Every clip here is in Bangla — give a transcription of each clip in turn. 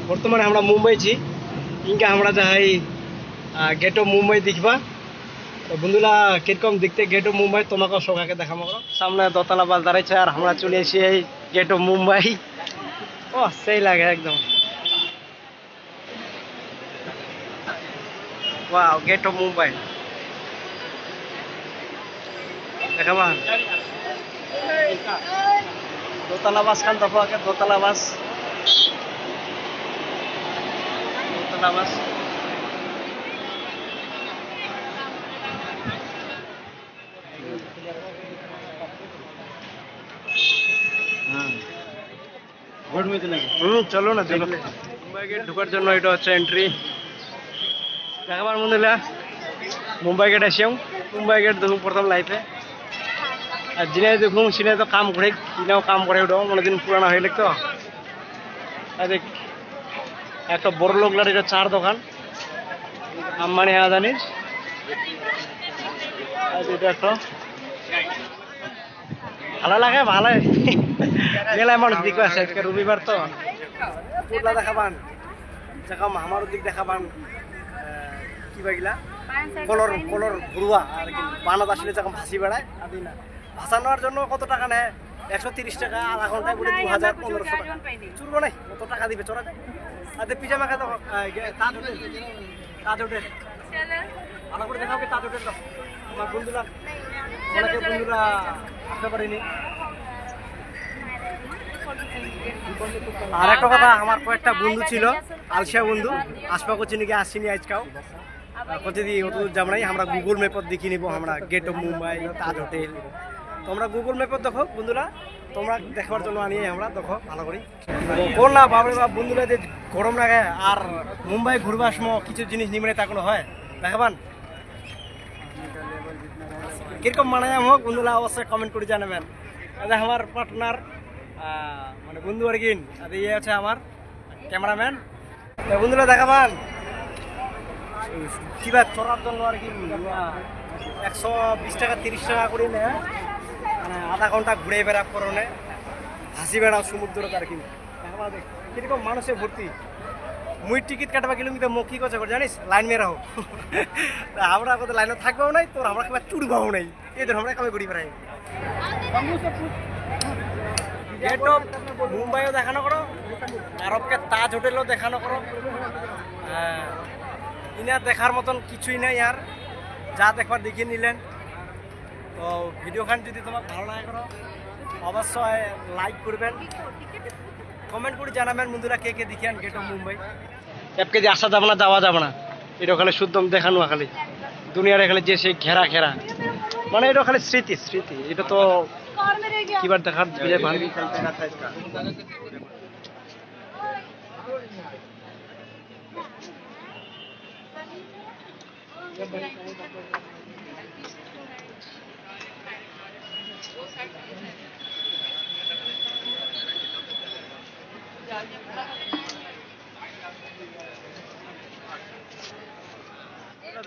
বর্তমানে আমরা মুম্বাইছি ইনকা আমরা যাই গেট অফ মুম্বাই দেখবা। তো বন্ধুরা কিরকম দেখতে গেট অফ মুম্বাই তোমাকেও সবাইকে দেখাবো। সামনে দোতলা বাস দাঁড়াইছে আর আমরা চলে এসেছি এই গেট অফ মুম্বাই। ও সেই লাগে একদম। ওয়াও গেট অফ মুম্বাই দেখাবা। দোতলা বাস খান দেখো আগে দোতলা বাস দোতলা বাস। চলো না চলো। মুম্বাই গেট ঢোকার জন্য এটা হচ্ছে এন্ট্রি দেখাবার বন্ধুরা। মুম্বাই গেট আসিও মুম্বাই গেট দেখুন প্রথম লাইফে আর যিনি দেখুন সিনে তো কাম করে কিনাও কাম করে ওটাও অনেকদিন পুরানো হয়ে তো। আর দেখ একটা বড় লোকলার এটা চার দোকান আম্বানি আদানির। এটা একটা ভালো লাগে ভালো মেলায় মানুষ দিকে আছে আজকে রবিবার তো পুতলা দেখাবান যেরকম আমার দিক দেখাবান কি বাগিলা কলর কলর ঘুরুয়া আর কি বানাত আসলে যখন ভাসি বেড়ায় আদি না ভাসানোর জন্য কত টাকা নেয় 130 টাকা আধা ঘন্টায় বলে 2000 1500 টাকা চুরবো নাই কত টাকা দিবে চড়া আর পিজামা খাতে তাজ হোটেল ভালো করে দেখাও কি তাজ হোটেল আমার বন্ধুরা অনেকে বন্ধুরা আসতে পারিনি। আর একটা কথা আমার কয়েকটা বন্ধু ছিল আলসিয়া বন্ধু আসবা করছি নাকি আসিনি আজকাও যদি অত যাব নাই আমরা গুগল ম্যাপত দেখি নিব আমরা gate of Mumbai Taj hotel. তোমরা গুগল ম্যাপত দেখো বন্ধুরা তোমরা দেখবার জন্য আনিয়ে আমরা দেখো ভালো করি কোন না বাবরে বাপ বন্ধুরা যে গরম লাগে আর মুম্বাই ঘুরবার সময় কিছু জিনিস নিমে তা কোনো হয় দেখাবান কিরকম মানায় হোক বন্ধুরা অবশ্যই কমেন্ট করে জানাবেন। আমার পার্টনার মানে বন্ধু আর কি আর ইয়ে আছে আমার ক্যামেরাম্যান। বন্ধুরা দেখাবান কিবা চড়ার জন্য আর কি 120 টাকা 30 টাকা করে নেয় মানে আধা ঘন্টা ঘুরে বেড়া করনে হাসি বেড়াও সমুদ্রত আর কি কিরকম মানুষের ভর্তি। মুই টিকিট কাটবা কিলোমিটার মুখ কি কথা জানিস লাইন মেরাও আমরা কত লাইনে থাকবেও নাই তোর আমরা কিবা চুড়বাও নাই এই ধর আমরা কামে ঘুরি বেড়াই। গেট অফ মুম্বাইও দেখানো করো আরবকে তাজ হোটেলও দেখানো করো। ইনার দেখার মতন কিছুই নাই আর যা দেখবার দেখিয়ে নিলেন। তো ভিডিওখান যদি তোমার ভালো লাগে করো অবশ্যই লাইক করবেন কমেন্ট করে জানাবেন বন্ধুরা কে কে দেখেন গেট অফ মুম্বাই। অ্যাপকে দিয়ে আসা যাবে না যাওয়া যাবে না এটা খালি শুদ্ধ দেখানো খালি দুনিয়ার খালি যে সেই ঘেরা ঘেরা মানে এটা খালি স্মৃতি স্মৃতি এটা তো কিবার দেখার বিজয় ভালো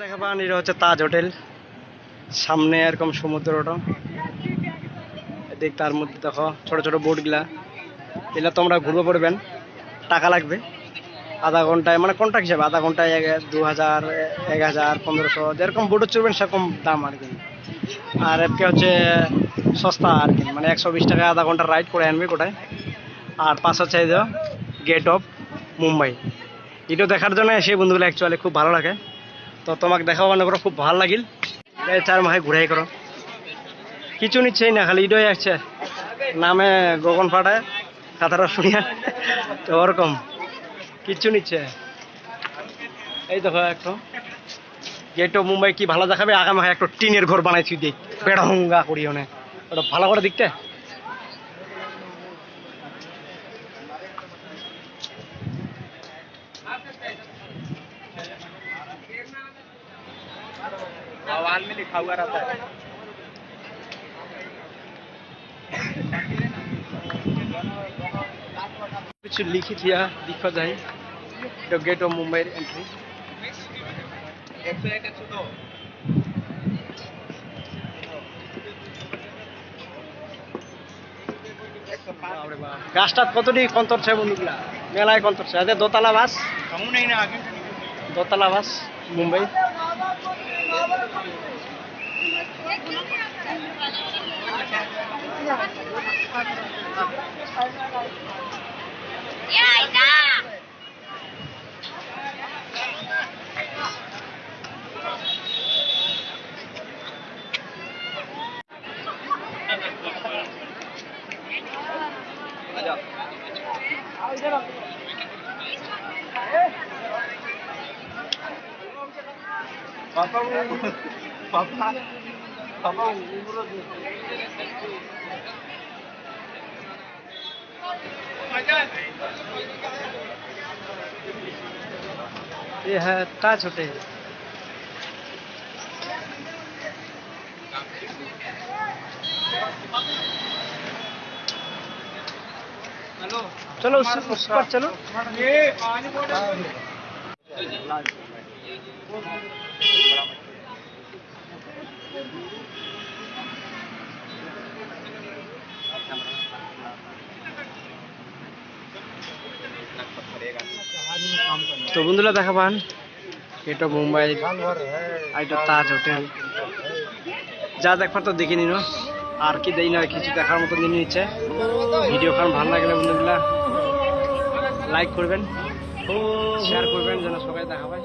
দেখাবান। এটা হচ্ছে তাজ হোটেল সামনে এরকম সমুদ্রটা দেখ তার মধ্যে দেখো ছোট ছোট বোটগুলা এগুলা তোমরা ঘুরবো পড়বেন টাকা লাগবে আধা ঘন্টায় মানে কন্ট্রাক্ট হিসাবে আধা ঘন্টায় 2000 1000 1500 যেরকম বোটে চড়বেন সেরকম দাম আর কি। আর এরকে হচ্ছে সস্তা আর কি মানে 120 টাকা আধা ঘন্টা রাইড করে আনবে কোটায়। আর পাঁচ হচ্ছে গেট অফ মুম্বাই এটা দেখার জন্য এসে বন্ধুগুলো অ্যাকচুয়ালি খুব ভালো লাগে। তো তোমাকে দেখাও মনে করো খুব ভালো লাগিল 4 মাসে ঘুরাই করো কিছু নিচ্ছেই না খালি ইডোই আসছে নামে গগন ফাটায় কথাটা শুনিয়া তো ওরকম কিচ্ছু নিচ্ছে। এই দেখো একটু গেট অফ মুম্বাই কি ভালো দেখাবে আগামী একটা টিনের ঘর বানাইছি দেখ বেড়াঙ্গা করি ওনে ওটা ভালো করে দেখতে। কিছু লিখি দিয়া দেখা যায় গেট অফ মুম্বাইয়ের এন্ট্রি। গাছটা কতটি কন্তর ছয় বন্ধুগুলা মেলায় কোন তোরছে আদে দোতলা বাস দোতলা বাস মুম্বাই पापा पापा पापा ये है ताज होटल चलो उस पर चलो তো বন্ধুরা দেখা পান এটা মুম্বাই আর এটা তাজ হোটেল যা দেখবার তো দেখে নিন আর কি দেই না কিছু দেখার মতো নিয়ে নিচ্ছে ভিডিও খান ভালো লাগলে বন্ধুগুলা লাইক করবেন শেয়ার করবেন যেন সবাই দেখা পায়